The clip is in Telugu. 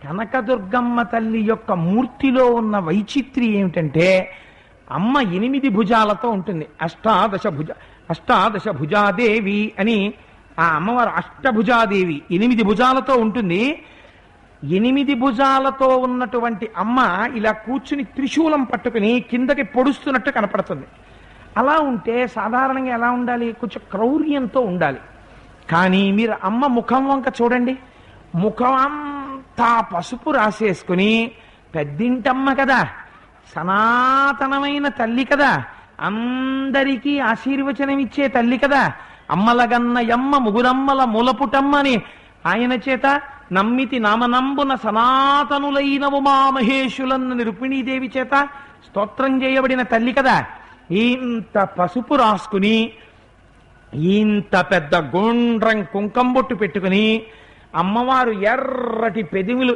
కనకదుర్గమ్మ తల్లి యొక్క మూర్తిలో ఉన్న వైచిత్రి ఏమిటంటే అమ్మ 8 భుజాలతో ఉంటుంది. అష్టాదశ భుజాదేవి అని ఆ అమ్మవారు అష్టభుజాదేవి 8 భుజాలతో ఉంటుంది. 8 భుజాలతో ఉన్నటువంటి అమ్మ ఇలా కూర్చుని త్రిశూలం పట్టుకుని కిందకి పొడుస్తున్నట్టు కనపడుతుంది. అలా ఉంటే సాధారణంగా ఎలా ఉండాలి? కొంచెం క్రౌర్యంతో ఉండాలి. కానీ మీరు అమ్మ ముఖం వంక చూడండి, ముఖం అంతా పసుపు రాసేసుకుని, పెద్దింటమ్మ కదా, సనాతనమైన తల్లి కదా, అందరికీ ఆశీర్వచనం ఇచ్చే తల్లి కదా, అమ్మలగన్న యమ్మ ముగురమ్మల మూలపుటమ్మని ఆయన చేత నమ్మితి నామనంబున సనాతనులైన ఉమామహేషులన్న రుక్మిణీదేవి చేత స్తోత్రం చేయబడిన తల్లి కదా. ఇంత పసుపు రాసుకుని, ఇంత పెద్ద గుండ్రం కుంకంబొట్టు పెట్టుకుని, అమ్మవారు ఎర్రటి పెదిములు